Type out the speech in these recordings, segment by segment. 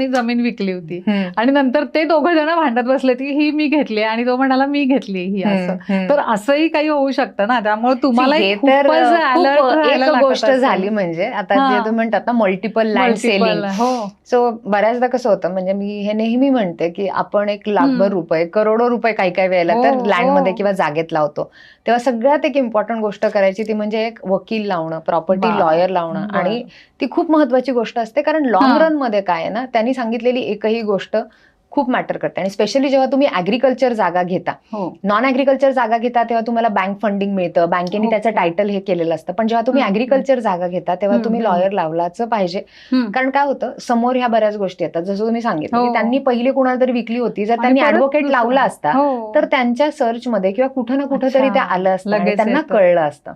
जमीन विकली होती आणि नंतर ते दोघं जण भांडत बसले की ही मी घेतली आणि तो म्हणाला मी घेतली ही, असं. तर असंही काही होऊ शकतं ना, त्यामुळे तुम्हाला एक गोष्ट झाली म्हणजे आता जे तुम्ही म्हणतात ना मल्टिपल लँड सेलिंग. सो बऱ्याचदा कसं होतं, म्हणजे मी हे नेहमी म्हणते की आपण एक लाखभर रुपये, करोडो रुपये काही काही वेळेला तर लँडमध्ये किंवा जागेत लावतो, तेव्हा सगळ्यात एक इम्पॉर्टंट गोष्ट करायची ती म्हणजे एक वकील लावणं, प्रॉपर्टी लॉयर लावणं. आणि ती खूप महत्वाची गोष्ट असते, कारण लॉंग रन मध्ये काय आहे ना, त्यांनी सांगितलेली एकही गोष्ट खूप मॅटर करते. आणि स्पेशली जेव्हा तुम्ही ऍग्रिकल्चर जागा घेता, नॉन ऍग्रिकल्चर जागा घेता तेव्हा तुम्हाला बँक फंडिंग मिळतं, बँकेने त्याचं टायटल हे केलेलं असतं. पण जेव्हा तुम्ही ऍग्रिकल्चर जागा घेता तेव्हा तुम्ही लॉयर लावलाच पाहिजे. कारण काय होतं, समोर ह्या बऱ्याच गोष्टी येतात. जसं तुम्ही सांगितलं की त्यांनी पहिली कुणाला तरी विकली होती, जर त्यांनी ऍडव्होकेट लावला असता तर त्यांच्या सर्च मध्ये किंवा कुठं ना कुठं तरी ते आलं असतं आणि त्यांना कळलं असतं.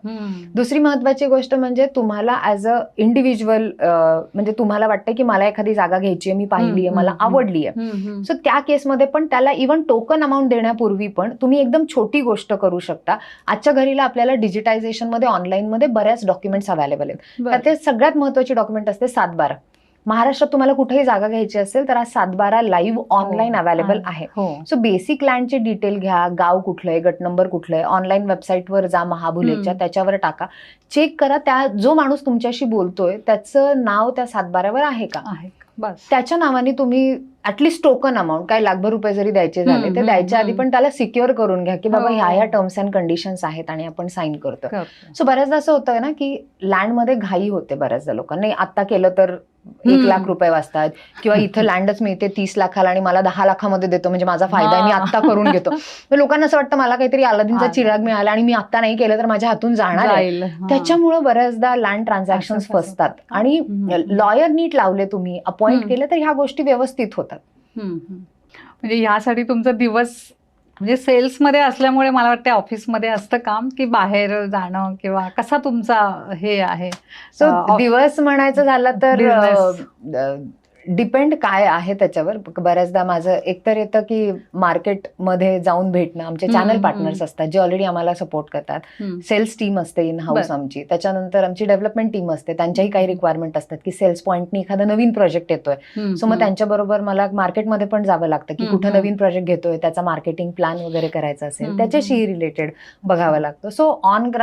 दुसरी महत्वाची गोष्ट म्हणजे तुम्हाला ऍज अ इंडिव्हिज्युअल, म्हणजे तुम्हाला वाटतं की मला एखादी जागा घ्यायची आहे, मी पाहिली आहे, मला आवडली आहे, सो त्या केसमध्ये पण त्याला इव्हन टोकन अमाऊंट देण्यापूर्वी पण तुम्ही एकदम छोटी गोष्ट करू शकता. आजच्या घडीला आपल्याला डिजिटायझेशन मध्ये, ऑनलाईन मध्ये बऱ्याच डॉक्युमेंट्स अवेलेबल आहेत. त्यात सगळ्यात महत्वाची डॉक्युमेंट असते 7/12. महाराष्ट्रात तुम्हाला कुठेही जागा घ्यायची असेल तर आज 7/12 लाईव्ह ऑनलाईन अवेलेबल आहे. सो बेसिक लँडचे डिटेल घ्या, गाव कुठलंय, गट नंबर कुठलंय, ऑनलाईन वेबसाईटवर जा महाबुलेच्या, त्याच्यावर टाका, चेक करा त्या जो माणूस तुमच्याशी बोलतोय त्याचं नाव त्या 7/12 आहे का. त्याच्या नावाने तुम्ही ऍटलिस्ट टोकन अमाऊंट, काय लाखभर रुपये जरी द्यायचे झाले ते द्यायच्या आधी पण त्याला सिक्युअर करून घ्या की बाबा ह्या टर्म्स अँड कंडिशन्स आहेत आणि आपण साईन करतो. सो बऱ्याचदा असं होतं ना की लँडमध्ये घाई होते बऱ्याचदा लोकांना, आता केलं तर 1 लाख रुपये वाचतात, किंवा इथं लँडच मिळते 30 लाखाला आणि मला 10 लाखामध्ये देतो म्हणजे माझा फायदा आहे, मी आत्ता करून घेतो. लोकांना असं वाटतं मला काहीतरी अलादीनचा चिराग मिळाला आणि मी आत्ता नाही केलं तर माझ्या हातून जाणार आहे. त्याच्यामुळे बऱ्याचदा लँड ट्रान्झॅक्शन फसतात. आणि लॉयर नीट लावले, तुम्ही अपॉइंट केले तर ह्या गोष्टी व्यवस्थित होतात. म्हणजे यासाठी तुमचा दिवस म्हणजे सेल्समध्ये असल्यामुळे मला वाटतं ऑफिसमध्ये असतं काम की बाहेर जाणं, किंवा कसा तुमचा हे आहे. सो दिवस म्हणायचं झालं तर डिपेंड काय आहे त्याच्यावर. बऱ्याचदा माझं एकतर येतं की मार्केटमध्ये जाऊन भेटणं, आमचे चॅनल पार्टनर्स असतात जे ऑलरेडी आम्हाला सपोर्ट करतात, सेल्स टीम असते इन हाऊस आमची, त्याच्यानंतर आमची डेव्हलपमेंट टीम असते, त्यांच्याही काही रिक्वायरमेंट असतात की सेल्स पॉईंटनी एखादा नवीन प्रोजेक्ट येतोय, सो मग त्यांच्याबरोबर मला मार्केटमध्ये पण जावं लागतं की कुठं नवीन प्रोजेक्ट घेतोय, त्याचा मार्केटिंग प्लॅन वगैरे करायचा असेल त्याच्याशी रिलेटेड बघावं लागतं. So on ground